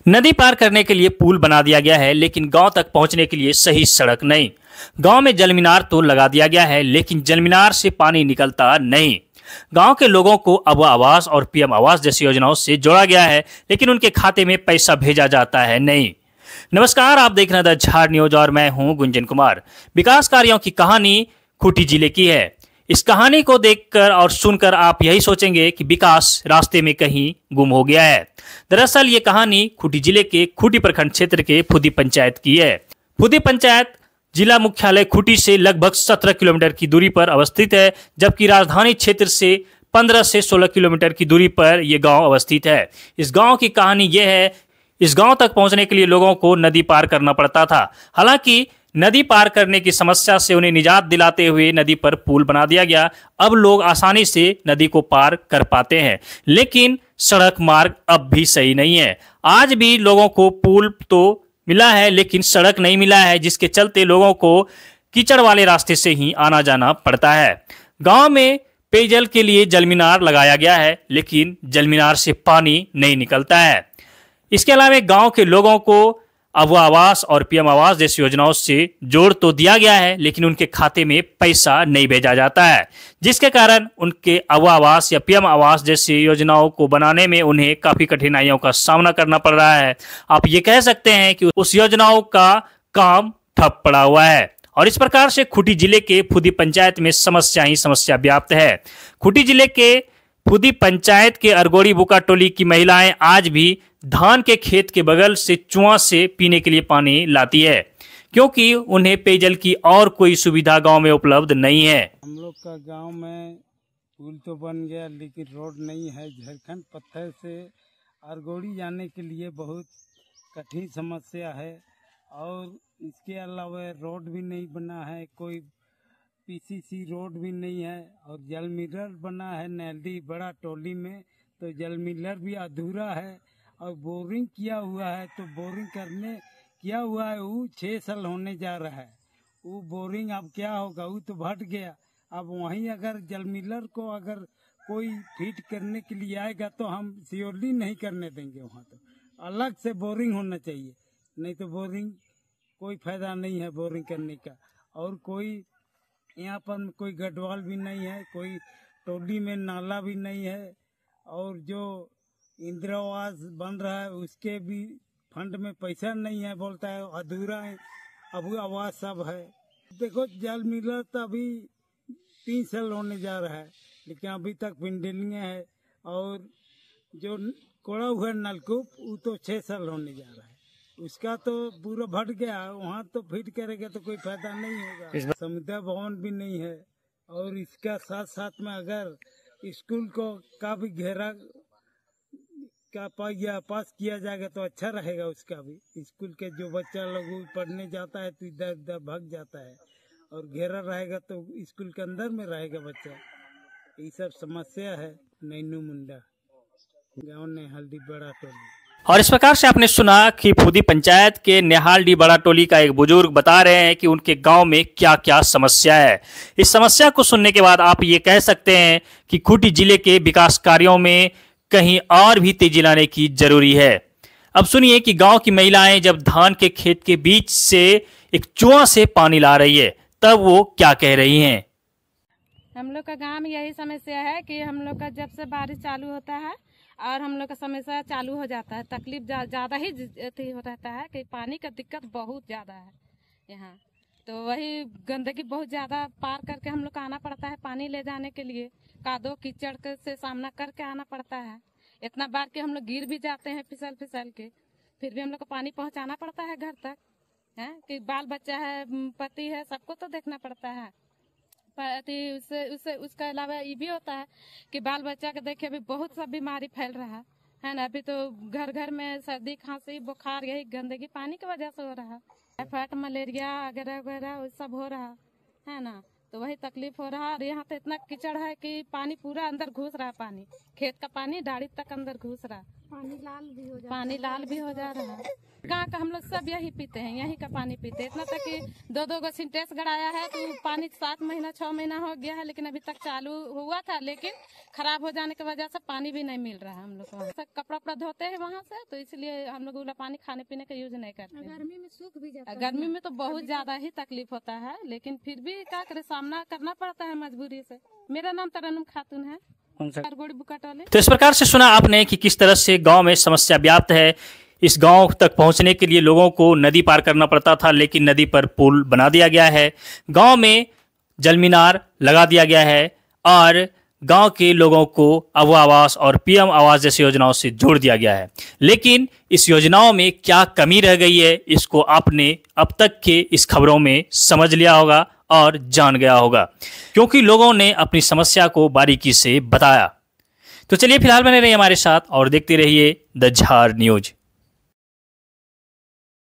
नदी पार करने के लिए पुल बना दिया गया है, लेकिन गांव तक पहुंचने के लिए सही सड़क नहीं। गांव में जलमीनार तो लगा दिया गया है, लेकिन जलमीनार से पानी निकलता नहीं। गांव के लोगों को अब आवास और पीएम आवास जैसी योजनाओं से जोड़ा गया है, लेकिन उनके खाते में पैसा भेजा जाता है नहीं। नमस्कार, आप देख रहे हैं द झाड़ न्यूज और मैं हूं गुंजन कुमार। विकास कार्यों की कहानी खूंटी जिले की है। इस कहानी को देखकर और सुनकर आप यही सोचेंगे कि विकास रास्ते में कहीं गुम हो गया है। दरअसल ये कहानी खूंटी जिले के खूंटी प्रखंड क्षेत्र के फुदी पंचायत की है। फुदी पंचायत जिला मुख्यालय खूंटी से लगभग 17 किलोमीटर की दूरी पर अवस्थित है, जबकि राजधानी क्षेत्र से 15 से 16 किलोमीटर की दूरी पर यह गांव अवस्थित है। इस गांव की कहानी यह है, इस गांव तक पहुंचने के लिए लोगों को नदी पार करना पड़ता था। हालांकि नदी पार करने की समस्या से उन्हें निजात दिलाते हुए नदी पर पुल बना दिया गया। अब लोग आसानी से नदी को पार कर पाते हैं, लेकिन सड़क मार्ग अब भी सही नहीं है। आज भी लोगों को पुल तो मिला है, लेकिन सड़क नहीं मिला है, जिसके चलते लोगों को कीचड़ वाले रास्ते से ही आना जाना पड़ता है। गांव में पेयजल के लिए जलमीनार लगाया गया है, लेकिन जलमीनार से पानी नहीं निकलता है। इसके अलावा गांव के लोगों को अब आवास और पीएम आवास जैसी योजनाओं से जोड़ तो दिया गया है, लेकिन उनके खाते में पैसा नहीं भेजा जाता है, जिसके कारण उनके अब आवास या पीएम आवास जैसी योजनाओं को बनाने में उन्हें काफी कठिनाइयों का सामना करना पड़ रहा है। आप ये कह सकते हैं कि उस योजनाओं का काम ठप पड़ा हुआ है। और इस प्रकार से खूंटी जिले के फुदी पंचायत में समस्या ही समस्या व्याप्त है। खूंटी जिले के फुदी पंचायत के अरगोड़ी बुका टोली की महिलाएं आज भी धान के खेत के बगल से कुआं से पीने के लिए पानी लाती है, क्योंकि उन्हें पेयजल की और कोई सुविधा गांव में उपलब्ध नहीं है। हम लोग का गांव में पुल तो बन गया, लेकिन रोड नहीं है। झारखंड पत्थर से अरगोड़ी जाने के लिए बहुत कठिन समस्या है, और इसके अलावा रोड भी नहीं बना है, कोई पीसीसी रोड भी नहीं है, और जल मिलर बना है नैल्डी बड़ा टोली में, तो जल मिलर भी अधूरा है। और बोरिंग किया हुआ है, तो बोरिंग करने किया हुआ है, वो 6 साल होने जा रहा है। वो बोरिंग अब क्या होगा, वो तो भट गया। अब वहीं अगर जल मिलर को अगर कोई फिट करने के लिए आएगा तो हम श्योरली नहीं करने देंगे। वहाँ तो अलग से बोरिंग होना चाहिए, नहीं तो बोरिंग कोई फायदा नहीं है बोरिंग करने का। और कोई यहाँ पर कोई गढ़वाल भी नहीं है, कोई टोली में नाला भी नहीं है, और जो इंदिरा आवास बन रहा है उसके भी फंड में पैसा नहीं है, बोलता है अधूरा है। अब आवास सब है। देखो जल मिलर तो अभी 3 साल होने जा रहा है, लेकिन अभी तक पिंडलिंग है। और जो कोड़ा हुआ नलकूप वो तो 6 साल होने जा रहा है, उसका तो पूरा भट गया। वहाँ तो फिट करेगा तो कोई फायदा नहीं होगा। समुदाय भवन भी नहीं है, और इसका साथ साथ में अगर स्कूल को का भी घेरा का पास किया जाएगा तो अच्छा रहेगा। उसका भी स्कूल के जो बच्चा लोग पढ़ने जाता है तो इधर उधर भाग जाता है, और घेरा रहेगा तो स्कूल के अंदर में रहेगा बच्चा। ये सब समस्या है। नैनू मुंडा गाँव ने हल्दी बड़ा टोली। और इस प्रकार से आपने सुना कि फुदी पंचायत के नेहालडी बड़ा टोली का एक बुजुर्ग बता रहे हैं कि उनके गांव में क्या क्या समस्या है। इस समस्या को सुनने के बाद आप ये कह सकते हैं कि खूंटी जिले के विकास कार्यों में कहीं और भी तेजी लाने की जरूरी है। अब सुनिए कि गांव की महिलाएं जब धान के खेत के बीच से एक कुआं से पानी ला रही है, तब वो क्या कह रही हैं। हम लोग का गांव में यही समस्या है कि हम लोग का जब से बारिश चालू होता है और हम लोग का समस्या चालू हो जाता है, तकलीफ ज़्यादा ही हो रहता है कि पानी का दिक्कत बहुत ज़्यादा है यहाँ। तो वही गंदगी बहुत ज़्यादा पार करके हम लोग को आना पड़ता है पानी ले जाने के लिए। कादो कीचड़ से सामना करके आना पड़ता है। इतना बार कि हम लोग गिर भी जाते हैं फिसल फिसल के, फिर भी हम लोग को पानी पहुँचाना पड़ता है घर तक। है कि बाल बच्चा है, पति है, सबको तो देखना पड़ता है। उसके अलावा ये भी होता है कि बाल बच्चा के देखिए अभी बहुत सा बीमारी फैल रहा है ना। अभी तो घर घर में सर्दी खांसी बुखार यही गंदगी पानी की वजह से हो रहा है। टाइफाइड मलेरिया वगैरह वगैरह सब हो रहा है ना, तो वही तकलीफ हो रहा है। और यहाँ तो इतना कीचड़ है कि पानी पूरा अंदर घुस रहा है, पानी खेत का पानी डाड़ी तक अंदर घुस रहा है। पानी लाल भी हो जा रहा है। गाँव का हम लोग सब यही पीते हैं, यही का पानी पीते हैं। इतना तक कि 2-2 गो सिंटेक्स गड़ाया है तो पानी 7 महीना 6 महीना हो गया है, लेकिन अभी तक चालू हुआ था, लेकिन खराब हो जाने की वजह से पानी भी नहीं मिल रहा है। हम लोग को सब कपड़ा उपड़ा धोते हैं वहाँ से, तो इसलिए हम लोग वाला पानी खाने पीने का यूज नहीं करते। गर्मी में सूख भी जाता है, गर्मी में तो बहुत ज्यादा ही तकलीफ होता है, लेकिन फिर भी क्या करे, सामना करना पड़ता है मजबूरी से। मेरा नाम तरन्नुम खातून है, अरगोड़ी बुकाटोले। तो इस प्रकार से सुना आपने कि किस तरह से गांव में समस्या व्याप्त है। इस गांव तक पहुंचने के लिए लोगों को नदी पार करना पड़ता था, लेकिन नदी पर पुल बना दिया गया है। गांव में जल मीनार लगा दिया गया है और गांव के लोगों को अभय आवास और पीएम आवास जैसी योजनाओं से जोड़ दिया गया है। लेकिन इस योजनाओं में क्या कमी रह गई है, इसको आपने अब तक के इस खबरों में समझ लिया होगा और जान गया होगा, क्योंकि लोगों ने अपनी समस्या को बारीकी से बताया। तो चलिए फिलहाल बने रहिए हमारे साथ और देखते रहिए द झार न्यूज।